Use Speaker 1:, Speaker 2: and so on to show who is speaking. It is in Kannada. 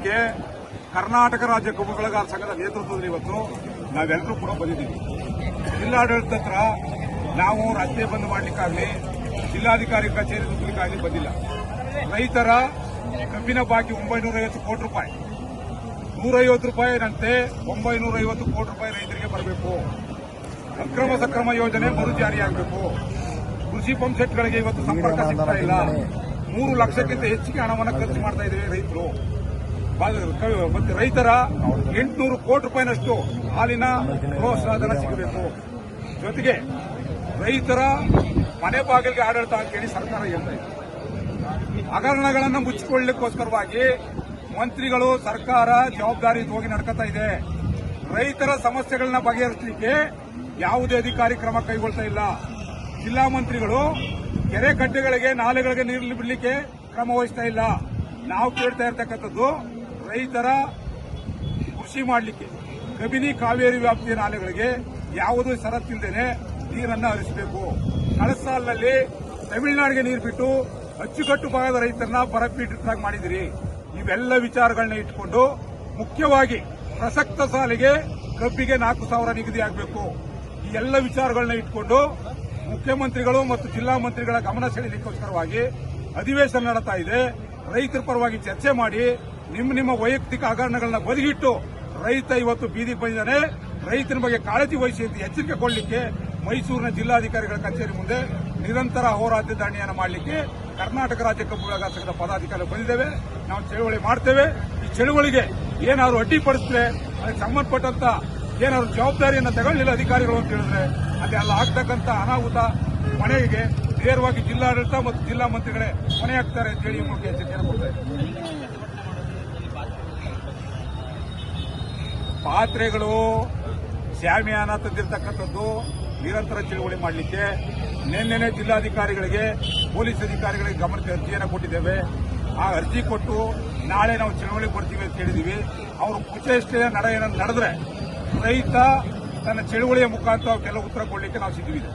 Speaker 1: ಮಾಡಲಿಕ್ಕೆ ಕರ್ನಾಟಕ ರಾಜ್ಯ ಕಬ್ಬು ಬೆಳೆಗಾರರ ಸಂಘದ ನೇತೃತ್ವದಲ್ಲಿ ಇವತ್ತು ನಾವೆಲ್ಲರೂ ಕೂಡ ಬಂದಿದ್ದೀವಿ. ಜಿಲ್ಲಾಡಳಿತ ಹತ್ರ ನಾವು ರಸ್ತೆ ಬಂದ್ ಮಾಡಲಿಕ್ಕಾಗಲಿ ಜಿಲ್ಲಾಧಿಕಾರಿ ಕಚೇರಿ ನುಗ್ಗಲಿಕ್ಕಾಗಲಿ ಬಂದಿಲ್ಲ. ರೈತರ ಕಬ್ಬಿನ ಬಾಕಿ 950 ಕೋಟಿ ರೂಪಾಯಿ, 150 ರೂಪಾಯಿನಂತೆ 950 ಕೋಟಿ ರೂಪಾಯಿ ರೈತರಿಗೆ ಬರಬೇಕು. ಅಕ್ರಮ ಸಕ್ರಮ ಯೋಜನೆ ಮರು ಜಾರಿಯಾಗಬೇಕು. ಕೃಷಿ ಪಂಪ್ ಸೆಟ್ಗಳಿಗೆ ಇವತ್ತು ಸಂಪರ್ಕ ಸಿಗ್ತಾ ಇಲ್ಲ. 3 ಲಕ್ಷಕ್ಕಿಂತ ಹೆಚ್ಚಿಗೆ ಹಣವನ್ನು ಖರ್ಚು ಮಾಡ್ತಾ ಇದ್ದೇವೆ ರೈತರು. ಮತ್ತೆ ರೈತರ 800 ಕೋಟಿ ರೂಪಾಯಿನಷ್ಟು ಹಾಲಿನ ಪ್ರೋತ್ಸಾಹಧನ ಸಿಗಬೇಕು. ಜೊತೆಗೆ ರೈತರ ಮನೆ ಬಾಗಿಲಿಗೆ ಆಡಳಿತ ಅಂತೇಳಿ ಸರ್ಕಾರ ಹೇಳ್ತಾ ಇದೆ. ಹಗರಣಗಳನ್ನು ಮುಚ್ಚಿಕೊಳ್ಳಲಿಕ್ಕೋಸ್ಕರವಾಗಿ ಮಂತ್ರಿಗಳು ಸರ್ಕಾರ ಜವಾಬ್ದಾರಿಯುತವಾಗಿ ನಡ್ಕೊತಾ ಇದೆ. ರೈತರ ಸಮಸ್ಯೆಗಳನ್ನ ಬಗೆಹರಿಸಲಿಕ್ಕೆ ಯಾವುದೇ ಅಧಿಕಾರಿ ಕ್ರಮ ಕೈಗೊಳ್ತಾ ಇಲ್ಲ. ಜಿಲ್ಲಾ ಮಂತ್ರಿಗಳು ಕೆರೆ ಕಟ್ಟೆಗಳಿಗೆ ನಾಲೆಗಳಿಗೆ ನೀರು ಬಿಡಲಿಕ್ಕೆ ಕ್ರಮ ವಹಿಸ್ತಾ ಇಲ್ಲ. ನಾವು ಕೇಳ್ತಾ ಇರತಕ್ಕಂಥದ್ದು ರೈತರ ಕೃಷಿ ಮಾಡಲಿಕ್ಕೆ ಕಬಿನಿ ಕಾವೇರಿ ವ್ಯಾಪ್ತಿಯ ನಾಲೆಗಳಿಗೆ ಯಾವುದೇ ಷರತ್ತಿಲ್ಲದೇನೆ ನೀರನ್ನು ಹರಿಸಬೇಕು. ಕಳೆದ ಸಾಲಿನಲ್ಲಿ ತಮಿಳುನಾಡಿಗೆ ನೀರು ಬಿಟ್ಟು ಅಚ್ಚುಕಟ್ಟು ಭಾಗದ ರೈತರನ್ನ ಬರಪೀಡಿತರಾಗಿ ಮಾಡಿದಿರಿ. ಇವೆಲ್ಲ ವಿಚಾರಗಳನ್ನ ಇಟ್ಟುಕೊಂಡು ಮುಖ್ಯವಾಗಿ ಪ್ರಸಕ್ತ ಸಾಲಿಗೆ ಕಬ್ಬಿಗೆ 4,000 ನಿಗದಿಯಾಗಬೇಕು. ಈ ಎಲ್ಲ ವಿಚಾರಗಳನ್ನ ಇಟ್ಟುಕೊಂಡು ಮುಖ್ಯಮಂತ್ರಿಗಳು ಮತ್ತು ಜಿಲ್ಲಾ ಮಂತ್ರಿಗಳ ಗಮನ ಸೆಳೆಯಲಿಕ್ಕೋಸ್ಕರವಾಗಿ ಅಧಿವೇಶನ ನಡೆತಾ ಇದೆ. ರೈತರ ಪರವಾಗಿ ಚರ್ಚೆ ಮಾಡಿ ನಿಮ್ಮ ವೈಯಕ್ತಿಕ ಹಗರಣಗಳನ್ನ ಬದಿಗಿಟ್ಟು ರೈತ ಇವತ್ತು ಬೀದಿಗೆ ಬಂದಿದ್ದಾನೆ. ರೈತನ ಬಗ್ಗೆ ಕಾಳಜಿ ವಹಿಸಿ ಅಂತ ಎಚ್ಚರಿಕೆ ಕೊಡಲಿಕ್ಕೆ ಮೈಸೂರಿನ ಜಿಲ್ಲಾಧಿಕಾರಿಗಳ ಕಚೇರಿ ಮುಂದೆ ನಿರಂತರ ಹೋರಾಟ ಧರಣಿಯನ್ನು ಮಾಡಲಿಕ್ಕೆ ಕರ್ನಾಟಕ ರಾಜ್ಯ ಕಬ್ಬು ಬೆಳೆಗಾರರ ಸಂಘದ ಪದಾಧಿಕಾರಿಗಳು ಬಂದಿದ್ದೇವೆ. ನಾವು ಚಳವಳಿ ಮಾಡ್ತೇವೆ. ಈ ಚಳವಳಿಗೆ ಏನಾದ್ರು ಅಡ್ಡಿಪಡಿಸಿದ್ರೆ ಅದಕ್ಕೆ ಸಂಬಂಧಪಟ್ಟಂತ ಏನಾದ್ರು ಜವಾಬ್ದಾರಿಯನ್ನು ತಗೊಳ್ಳಿಲ್ಲ ಅಧಿಕಾರಿಗಳು ಅಂತ ಹೇಳಿದ್ರೆ ಅಲ್ಲಿ ಅಲ್ಲ ಆಗ್ತಕ್ಕಂಥ ಅನಾಹುತ ಮನೆಗೆ ನೇರವಾಗಿ ಜಿಲ್ಲಾಡಳಿತ ಮತ್ತು ಜಿಲ್ಲಾ ಮಂತ್ರಿಗಳೇ ಹೊಣೆ ಹಾಕ್ತಾರೆ ಅಂತ ಹೇಳಿ ಮೂಲಕ ಎಚ್ಚರಿಕೆಯನ್ನು ಕೊಡ್ತಾ ಇದ್ದಾರೆ. ಪಾತ್ರೆಗಳು ಶಾಮಿಯಾನ ತಂದಿರತಕ್ಕಂಥದ್ದು ನಿರಂತರ ಚಳವಳಿ ಮಾಡಲಿಕ್ಕೆ ನಿನ್ನೆ ಜಿಲ್ಲಾಧಿಕಾರಿಗಳಿಗೆ ಪೊಲೀಸ್ ಅಧಿಕಾರಿಗಳಿಗೆ ಗಮನಕ್ಕೆ ಅರ್ಜಿಯನ್ನು ಕೊಟ್ಟಿದ್ದೇವೆ. ಆ ಅರ್ಜಿ ಕೊಟ್ಟು ನಾಳೆ ನಾವು ಚಳವಳಿ ಕೊಡ್ತೀವಿ ಅಂತ ಹೇಳಿದೀವಿ. ಅವರು ಕುಚೇಷ್ಟೆಯ ನಡೆದ್ರೆ ರೈತ ತನ್ನ ಚಳವಳಿಯ ಮುಖಾಂತರ ಕೆಲವು ಉತ್ತರ ಕೊಡಲಿಕ್ಕೆ ನಾವು ಸಿದ್ಧವಿದೆ.